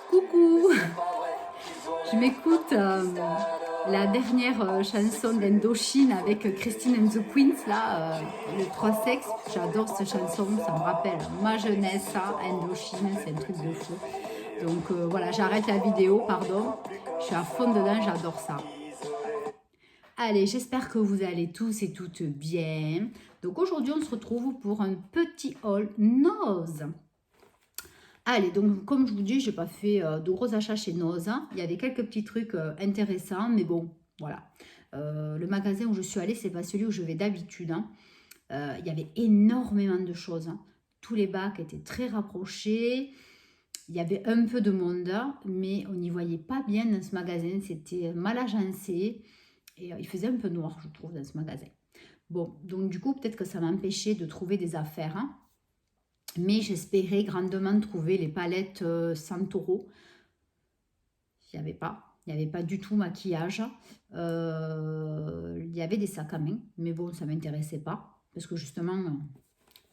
Coucou, je m'écoute la dernière chanson d'Indochine avec Christine and the Queens, là, le 3 sexes. J'adore cette chanson, ça me rappelle ma jeunesse, ça, Indochine, c'est un truc de fou. Donc voilà, j'arrête la vidéo, pardon, je suis à fond dedans, j'adore ça. Allez, j'espère que vous allez tous et toutes bien. Donc aujourd'hui, on se retrouve pour un petit haul Nose. Allez, donc comme je vous dis, je n'ai pas fait de gros achats chez Nose. Il y avait quelques petits trucs intéressants, mais bon, voilà. Le magasin où je suis allée, c'est pas celui où je vais d'habitude. Il y avait énormément de choses. Tous les bacs étaient très rapprochés. Il y avait un peu de monde, mais on n'y voyait pas bien dans ce magasin. C'était mal agencé et il faisait un peu noir, je trouve, dans ce magasin. Bon, donc du coup, peut-être que ça m'a empêché de trouver des affaires. Mais j'espérais grandement trouver les palettes Santoro. Il n'y avait pas du tout maquillage. Il y avait des sacs à main, mais bon, ça ne m'intéressait pas. Parce que justement,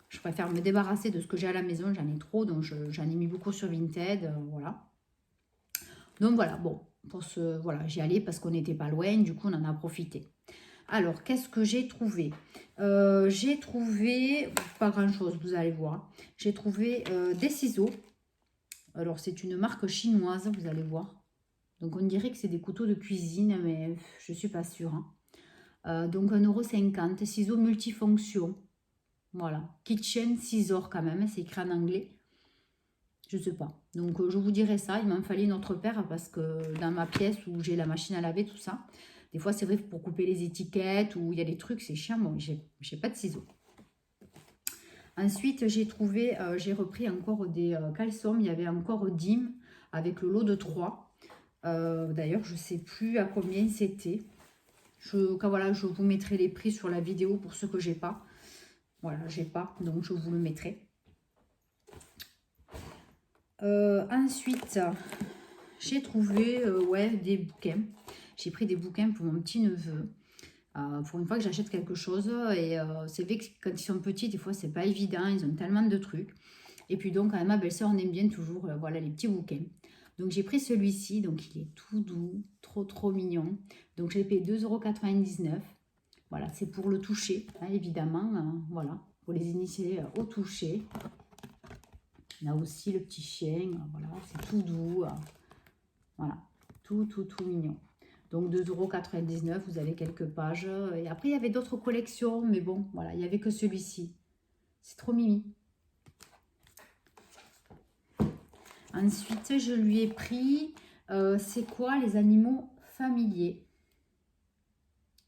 je préfère me débarrasser de ce que j'ai à la maison. J'en ai trop, donc j'en ai mis beaucoup sur Vinted. Voilà. Donc voilà, bon, voilà, j'y allais parce qu'on n'était pas loin. Du coup, on en a profité. Alors, qu'est-ce que j'ai trouvé? J'ai trouvé, pas grand-chose, vous allez voir. J'ai trouvé des ciseaux. Alors, c'est une marque chinoise, vous allez voir. Donc, on dirait que c'est des couteaux de cuisine, mais je ne suis pas sûre. Donc, 1,50 €, ciseaux multifonctions. Voilà. Kitchen Scissor quand même, c'est écrit en anglais. Je ne sais pas. Donc, je vous dirai ça. Il m'en fallait une autre paire parce que dans ma pièce où j'ai la machine à laver, tout ça, des fois, c'est vrai pour couper les étiquettes ou il y a des trucs, c'est chiant. Bon, j'ai pas de ciseaux. Ensuite, j'ai trouvé, j'ai repris encore des caleçons. Il y avait encore Dim avec le lot de 3. D'ailleurs, je ne sais plus à combien c'était. Voilà, je vous mettrai les prix sur la vidéo pour ceux que j'ai pas. Voilà, j'ai pas, donc je vous le mettrai. Ensuite, j'ai trouvé ouais, des bouquins. J'ai pris des bouquins pour mon petit-neveu. Pour une fois que j'achète quelque chose. Et c'est vrai que quand ils sont petits, des fois, c'est pas évident. Ils ont tellement de trucs. Et puis donc, avec ma belle-sœur, on aime bien toujours voilà, les petits bouquins. Donc, j'ai pris celui-ci. Donc, il est tout doux, trop mignon. Donc, j'ai payé 2,99 €. Voilà, c'est pour le toucher, hein, évidemment. Voilà, pour les initier au toucher. On a aussi le petit chien. Voilà, c'est tout doux. Voilà, tout mignon. Donc 2,99 €, vous avez quelques pages. Et après, il y avait d'autres collections, mais bon, voilà, il n'y avait que celui-ci. C'est trop mimi. Ensuite, je lui ai pris, c'est quoi les animaux familiers?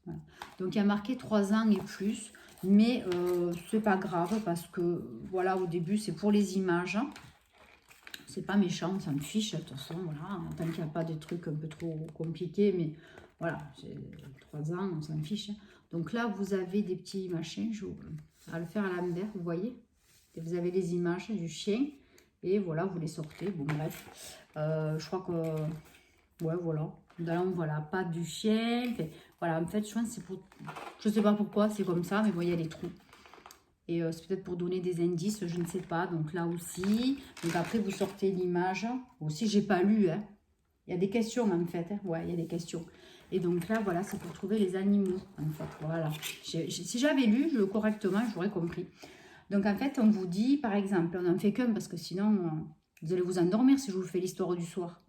Voilà. Donc, il y a marqué 3 ans et plus, mais c'est pas grave parce que, voilà, au début, c'est pour les images. C'est pas méchant, ça me fiche, de toute façon, voilà, tant qu'il n'y a pas de trucs un peu trop compliqués, mais voilà, j'ai 3 ans, on s'en fiche. Donc là, vous avez des petits machins, je vais le faire à l'envers, vous voyez. Et vous avez les images du chien, et voilà, vous les sortez, bon bref. Je crois que, ouais, voilà. Voilà, pas du chien, voilà, en fait, je pense que c'est pour, je sais pas pourquoi, c'est comme ça, mais vous voyez, il y a des trous. Et c'est peut-être pour donner des indices, je ne sais pas. Donc là aussi. Donc après, vous sortez l'image. Aussi, j'ai pas lu. Hein. Il y a des questions en fait. Hein. Ouais, il y a des questions. Et donc là, voilà, c'est pour trouver les animaux. En fait, voilà. Si j'avais lu correctement, j'aurais compris. Donc en fait, on vous dit, par exemple, on n'en fait qu'un parce que sinon, vous allez vous endormir si je vous fais l'histoire du soir.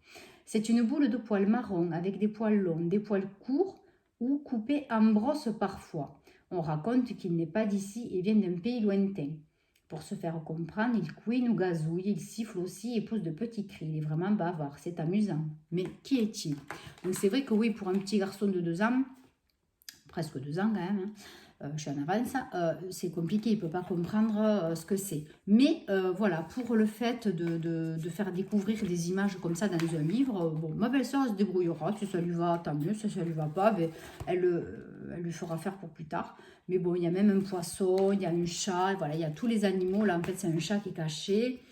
C'est une boule de poils marron avec des poils longs, des poils courts ou coupés en brosse parfois. On raconte qu'il n'est pas d'ici et vient d'un pays lointain. Pour se faire comprendre, il couine ou gazouille, il siffle aussi et pousse de petits cris. Il est vraiment bavard, c'est amusant. Mais qui est-il? Donc c'est vrai que oui, pour un petit garçon de 2 ans, presque 2 ans quand même, je suis en avance, c'est compliqué, il ne peut pas comprendre ce que c'est. Mais voilà, pour le fait de faire découvrir des images comme ça dans un livre, bon, ma belle-sœur se débrouillera, si ça lui va, tant mieux, si ça lui va pas, ben, elle lui fera faire pour plus tard. Mais bon, il y a même un poisson, il y a un chat, voilà, il y a tous les animaux. Là, en fait, c'est un chat qui est caché.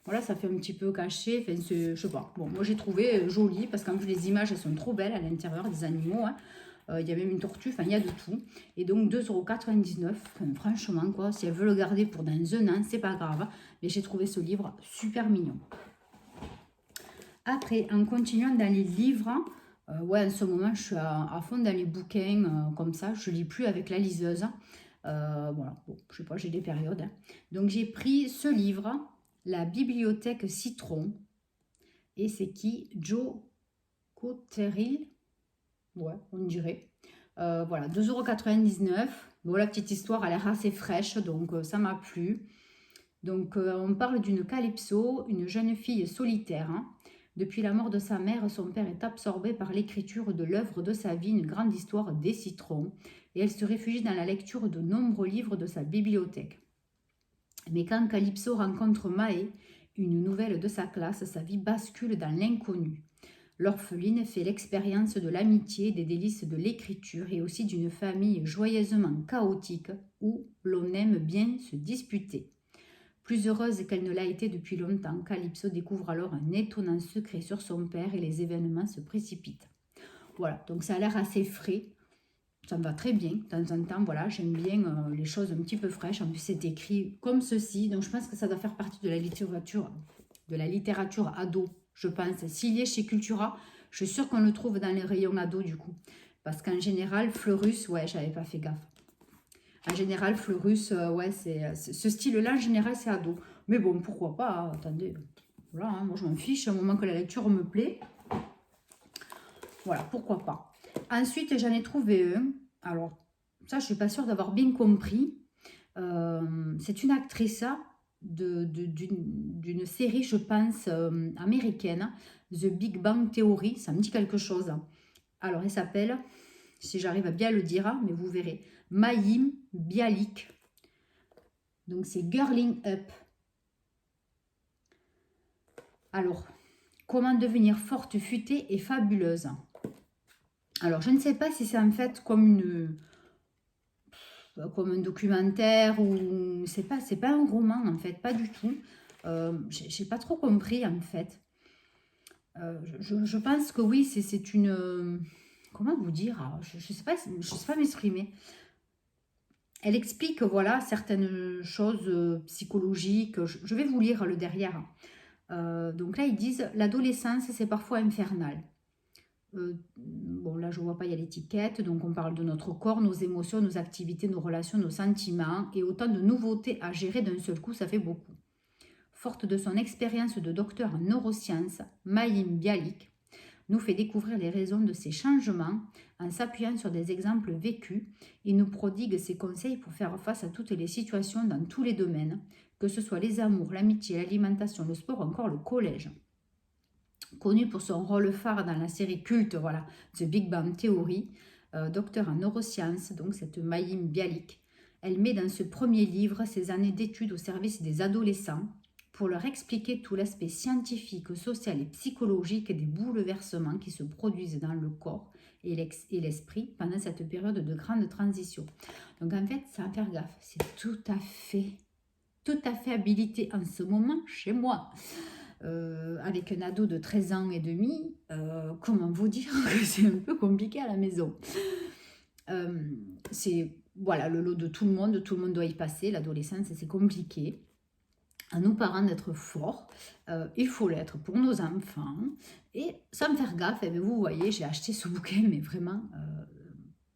Voilà, ça fait un petit peu caché, enfin, je sais pas. Bon, moi, j'ai trouvé joli, parce qu'en plus, les images, elles sont trop belles à l'intérieur des animaux, hein. Il y a même une tortue, enfin il y a de tout. Et donc 2,99 €, franchement quoi, si elle veut le garder pour dans un an, c'est pas grave. Mais j'ai trouvé ce livre super mignon. Après, en continuant dans les livres, ouais, en ce moment, je suis à fond dans les bouquins, comme ça. Je lis plus avec la liseuse. Voilà, bon, je sais pas, j'ai des périodes, hein. Donc, j'ai pris ce livre, La bibliothèque Citron. Et c'est qui? Joe Cotterill. Ouais, on dirait. Voilà, 2,99 €. Bon, la petite histoire a l'air assez fraîche, donc ça m'a plu. Donc, on parle d'une Calypso, une jeune fille solitaire, hein. Depuis la mort de sa mère, son père est absorbé par l'écriture de l'œuvre de sa vie, une grande histoire des citrons, et elle se réfugie dans la lecture de nombreux livres de sa bibliothèque. Mais quand Calypso rencontre Mae, une nouvelle de sa classe, sa vie bascule dans l'inconnu. L'orpheline fait l'expérience de l'amitié, des délices de l'écriture et aussi d'une famille joyeusement chaotique où l'on aime bien se disputer. Plus heureuse qu'elle ne l'a été depuis longtemps, Calypso découvre alors un étonnant secret sur son père et les événements se précipitent. Voilà, donc ça a l'air assez frais, ça me va très bien. De temps en temps, voilà, j'aime bien les choses un petit peu fraîches. En plus, c'est écrit comme ceci, donc je pense que ça doit faire partie de la littérature ado, je pense. S'il est chez Cultura, je suis sûre qu'on le trouve dans les rayons ado du coup. Parce qu'en général, Fleurus, ouais, j'avais pas fait gaffe. En général, Fleurus, ouais, ce style-là, en général, c'est ado. Mais bon, pourquoi pas, hein, attendez. Voilà, hein, moi, je m'en fiche, au moment que la lecture me plaît. Voilà, pourquoi pas. Ensuite, j'en ai trouvé un. Alors, ça, je ne suis pas sûre d'avoir bien compris. C'est une actrice d'une série, je pense, américaine, The Big Bang Theory. Ça me dit quelque chose. Alors, elle s'appelle, si j'arrive à bien le dire, hein, mais vous verrez, Mayim Bialik. Donc, c'est Girling Up. Alors, comment devenir forte, futée et fabuleuse. Alors, je ne sais pas si c'est en fait comme un documentaire ou c'est pas un roman en fait, pas du tout. J'ai pas trop compris en fait. Je pense que oui, c'est une... comment vous dire? Je sais pas m'exprimer. Elle explique, voilà, certaines choses psychologiques. Je vais vous lire le derrière. Donc là, ils disent, l'adolescence, c'est parfois infernal. Bon, là, je vois pas, il y a l'étiquette. Donc, on parle de notre corps, nos émotions, nos activités, nos relations, nos sentiments. Et autant de nouveautés à gérer d'un seul coup, ça fait beaucoup. Forte de son expérience de docteur en neurosciences, Mayim Bialik nous fait découvrir les raisons de ces changements en s'appuyant sur des exemples vécus et nous prodigue ses conseils pour faire face à toutes les situations dans tous les domaines, que ce soit les amours, l'amitié, l'alimentation, le sport ou encore le collège. Connue pour son rôle phare dans la série culte, voilà, The Big Bang Theory, docteur en neurosciences, donc cette Mayim Bialik, elle met dans ce premier livre ses années d'études au service des adolescents pour leur expliquer tout l'aspect scientifique, social et psychologique des bouleversements qui se produisent dans le corps et l'esprit pendant cette période de grande transition. Donc en fait, sans faire gaffe, c'est tout à fait habilité en ce moment chez moi. Avec un ado de 13 ans et demi, comment vous dire que c'est un peu compliqué à la maison. C'est voilà, le lot de tout le monde doit y passer, l'adolescence c'est compliqué. À nos parents d'être forts, il faut l'être pour nos enfants, et sans me faire gaffe, et vous voyez, j'ai acheté ce bouquin, mais vraiment...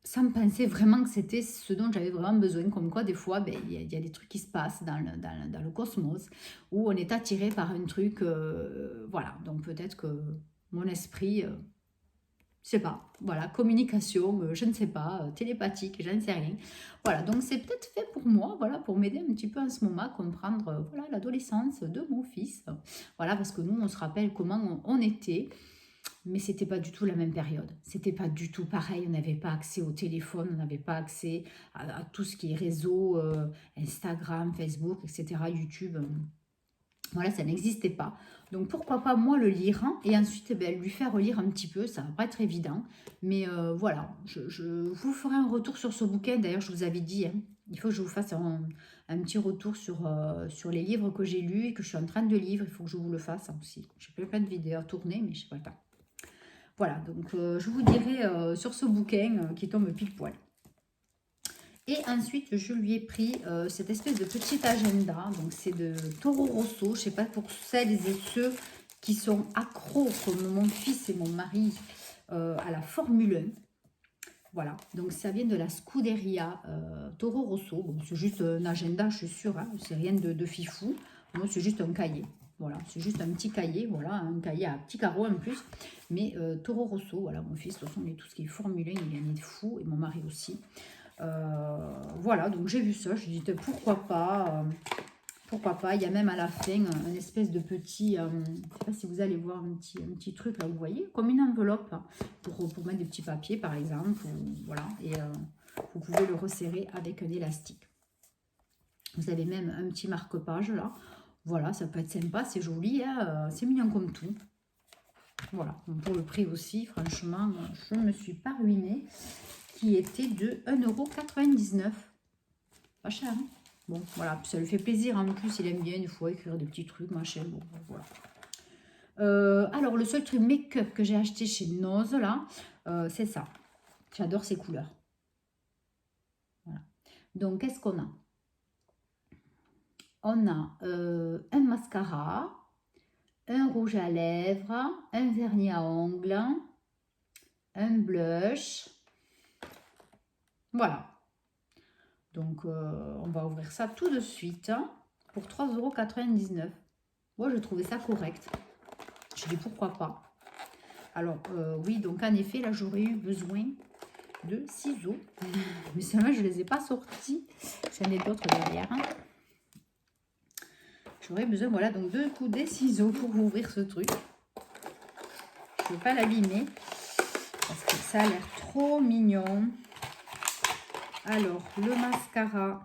sans penser vraiment que c'était ce dont j'avais vraiment besoin, comme quoi des fois, il y a des trucs qui se passent dans le cosmos, où on est attiré par un truc, voilà, donc peut-être que mon esprit, je sais pas, voilà, communication, je ne sais pas, télépathique, je ne sais rien, voilà, donc c'est peut-être fait pour moi, voilà, pour m'aider un petit peu en ce moment à comprendre, voilà, l'adolescence de mon fils, voilà, parce que nous, on se rappelle comment on était. Mais c'était pas du tout la même période. C'était pas du tout pareil. On n'avait pas accès au téléphone, on n'avait pas accès à tout ce qui est réseau, Instagram, Facebook, etc., YouTube. Voilà, ça n'existait pas. Donc pourquoi pas moi le lire, hein, et ensuite lui faire relire un petit peu. Ça va pas être évident. Mais voilà, je vous ferai un retour sur ce bouquin. D'ailleurs, je vous avais dit, hein, il faut que je vous fasse un petit retour sur les livres que j'ai lus et que je suis en train de lire. Il faut que je vous le fasse aussi. J'ai plein de vidéos à tourner, mais je sais pas le temps. Voilà, donc je vous dirai sur ce bouquin qui tombe pile poil. Et ensuite, je lui ai pris cette espèce de petit agenda. Donc, c'est de Toro Rosso. Je ne sais pas, pour celles et ceux qui sont accros, comme mon fils et mon mari, à la Formule 1. Voilà, donc ça vient de la Scuderia Toro Rosso. Bon, c'est juste un agenda, je suis sûre. Hein, c'est rien de fifou. Bon, c'est juste un cahier. Voilà, c'est juste un petit cahier. Voilà, un cahier à petits carreaux en plus. Mais Toro Rosso, voilà, mon fils, de toute façon, tout ce qui est Formule 1, il gagne de fou. Et mon mari aussi. Voilà, donc j'ai vu ça, je me dis pourquoi pas, il y a même à la fin une espèce de petit, je ne sais pas si vous allez voir un petit truc là, vous voyez, comme une enveloppe là, pour mettre des petits papiers par exemple, voilà, et vous pouvez le resserrer avec un élastique. Vous avez même un petit marque-page là, voilà, ça peut être sympa, c'est joli, hein, c'est mignon comme tout. Voilà, pour le prix aussi, franchement, je ne me suis pas ruinée. Qui était de 1,99 €. Pas cher, hein. Bon, voilà, ça lui fait plaisir. En plus, il aime bien une fois écrire des petits trucs, machin. Bon, voilà. Alors, le seul truc make-up que j'ai acheté chez Nose, là, c'est ça. J'adore ces couleurs. Voilà. Donc, qu'est-ce qu'on a? On a un mascara, un rouge à lèvres, un vernis à ongles, un blush. Voilà. Donc, on va ouvrir ça tout de suite hein, pour 3,99 €. Moi, je trouvais ça correct. Je dis pourquoi pas. Alors, oui, donc en effet, là, j'aurais eu besoin de ciseaux. Mais ceux-là, je ne les ai pas sortis. J'en ai d'autres derrière. Hein. J'aurais besoin, voilà, donc de coups des ciseaux pour ouvrir ce truc. Je ne veux pas l'abîmer parce que ça a l'air trop mignon. Alors, le mascara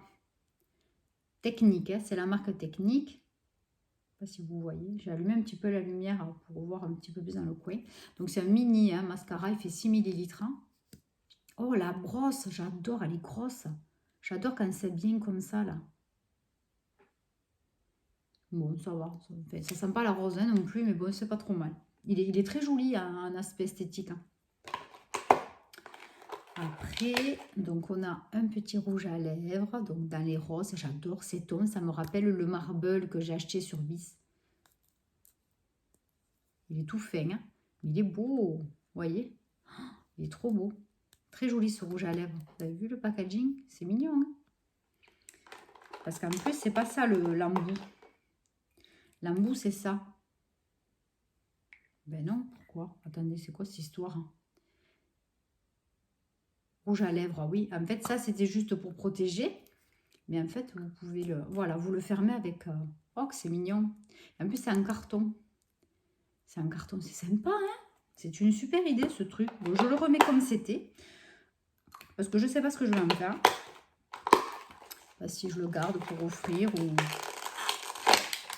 Technique, hein, c'est la marque Technique. Je ne sais pas si vous voyez, j'ai allumé un petit peu la lumière pour voir un petit peu plus dans le coin. Donc, c'est un mini hein, mascara, il fait 6 ml. Hein. Oh, la brosse, j'adore, elle est grosse. J'adore quand c'est bien comme ça, là. Bon, ça va. Ça sent pas la rose hein, non plus, mais bon, c'est pas trop mal. Il est très joli en aspect esthétique. Hein. Après, donc on a un petit rouge à lèvres, donc dans les roses, j'adore ces tons, ça me rappelle le marble que j'ai acheté sur Bis. Il est tout fin, hein, mais il est beau, vous voyez, il est trop beau. Très joli ce rouge à lèvres. Vous avez vu le packaging? C'est mignon, hein. Parce qu'en plus, c'est pas ça l'embout. L'embout, c'est ça. Ben non, pourquoi? Attendez, c'est quoi cette histoire? Rouge à lèvres, oui. En fait, ça, c'était juste pour protéger. Mais en fait, vous pouvez le... Voilà, vous le fermez avec... Oh, que c'est mignon. En plus, c'est un carton. C'est un carton, c'est sympa, hein? C'est une super idée, ce truc. Bon, je le remets comme c'était. Parce que je ne sais pas ce que je vais en faire. Pas si je le garde pour offrir ou...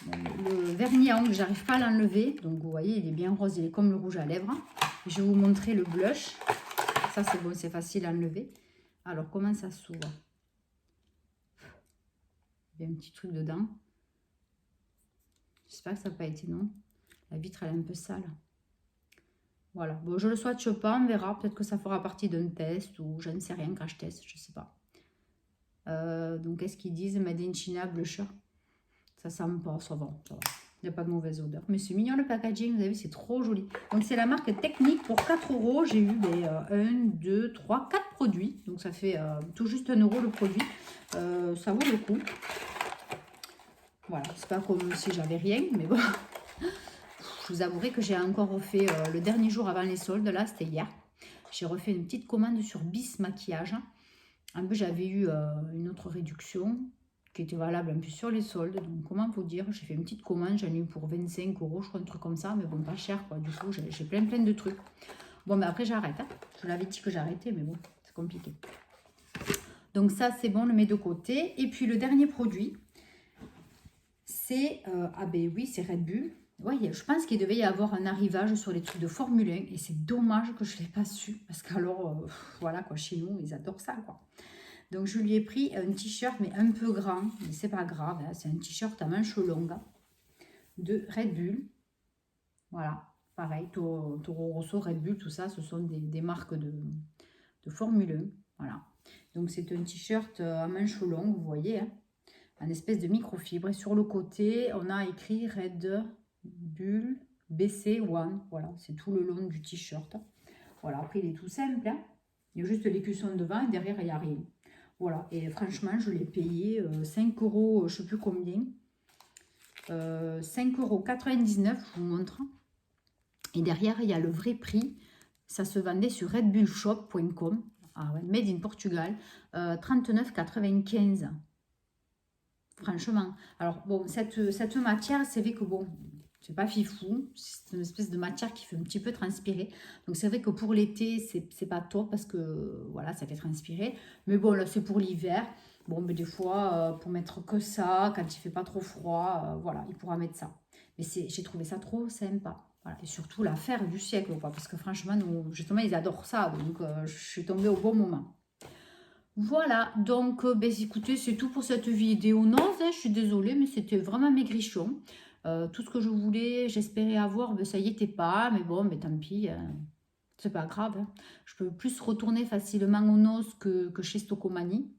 Bon, le vernis à ongles, j'arrive pas à l'enlever. Donc, vous voyez, il est bien rose. Il est comme le rouge à lèvres. Je vais vous montrer le blush. Ça, c'est bon, c'est facile à enlever. Alors, comment ça s'ouvre? Il y a un petit truc dedans. J'espère que ça n'a pas été non. La vitre, elle est un peu sale. Voilà. Bon, je le swatche pas, on verra. Peut-être que ça fera partie d'un test ou je ne sais rien, crash test, je ne sais pas. Donc, qu'est-ce qu'ils disent? Made in China, blusher. Ça sent pas, ça va, ça va. Il n'y a pas de mauvaise odeur. Mais c'est mignon le packaging, vous avez vu, c'est trop joli. Donc, c'est la marque Technique pour 4 €. J'ai eu 1, 2, 3, 4 produits. Donc, ça fait tout juste 1 € le produit. Ça vaut le coup. Voilà, c'est pas comme si j'avais rien, mais bon. Je vous avouerai que j'ai encore refait le dernier jour avant les soldes, là, c'était hier. J'ai refait une petite commande sur Bis Maquillage. En plus, j'avais eu une autre réduction qui était valable en plus sur les soldes. Donc, comment vous dire, j'ai fait une petite commande, j'en ai eu pour 25 €, je crois, un truc comme ça, mais bon, pas cher, quoi. Du coup, j'ai plein de trucs. Bon, mais après, j'arrête. Hein. Je l'avais dit que j'arrêtais, mais bon, c'est compliqué. Donc, ça, c'est bon, on le met de côté. Et puis, le dernier produit, c'est, ah ben oui, c'est Red Bull. Oui, je pense qu'il devait y avoir un arrivage sur les trucs de Formule 1 et c'est dommage que je ne l'ai pas su parce qu'alors, voilà quoi, chez nous, ils adorent ça quoi. Donc, je lui ai pris un t-shirt, mais un peu grand, mais c'est pas grave, hein, c'est un t-shirt à manches longues de Red Bull. Voilà, pareil, Toro Rosso, Red Bull, tout ça, ce sont des marques de Formule 1. Voilà. Donc c'est un t-shirt à manches longues, vous voyez, hein, en espèce de microfibre. Et sur le côté, on a écrit Red Bull BC One. Voilà, c'est tout le long du t-shirt. Voilà, après il est tout simple, hein. Il y a juste l'écusson devant et derrière il n'y a rien. Voilà, et franchement je l'ai payé 5 €, je ne sais plus combien. 5,99 €, je vous montre. Et derrière il y a le vrai prix. Ça se vendait sur redbullshop.com. Ah ouais, made in Portugal. 39,95 €. Franchement. Alors bon, cette matière, c'est vrai que bon, c'est pas fifou. C'est une espèce de matière qui fait un petit peu transpirer. Donc c'est vrai que pour l'été, c'est pas top parce que voilà, ça fait transpirer. Mais bon, là c'est pour l'hiver. Bon, mais des fois, pour mettre que ça, quand il fait pas trop froid, voilà, il pourra mettre ça. Mais j'ai trouvé ça trop sympa. Voilà. Et surtout l'affaire du siècle, quoi. Parce que franchement, nous, justement, ils adorent ça. Donc je suis tombée au bon moment. Voilà, donc ben, écoutez, c'est tout pour cette vidéo. Non, je suis désolée, mais c'était vraiment maigrichon. Tout ce que je voulais, j'espérais avoir, ben, ça y était pas. Mais bon, mais tant pis, c'est pas grave, hein. Je peux plus retourner facilement au noces que chez Stocomanie.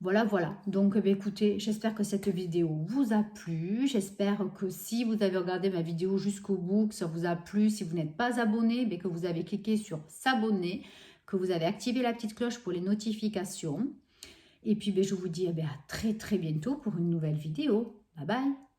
Voilà, voilà. Donc, ben, écoutez, j'espère que cette vidéo vous a plu. J'espère que si vous avez regardé ma vidéo jusqu'au bout, que ça vous a plu. Si vous n'êtes pas abonné, ben, que vous avez cliqué sur s'abonner, que vous avez activé la petite cloche pour les notifications. Et puis, ben, je vous dis à très très bientôt pour une nouvelle vidéo. Bye bye.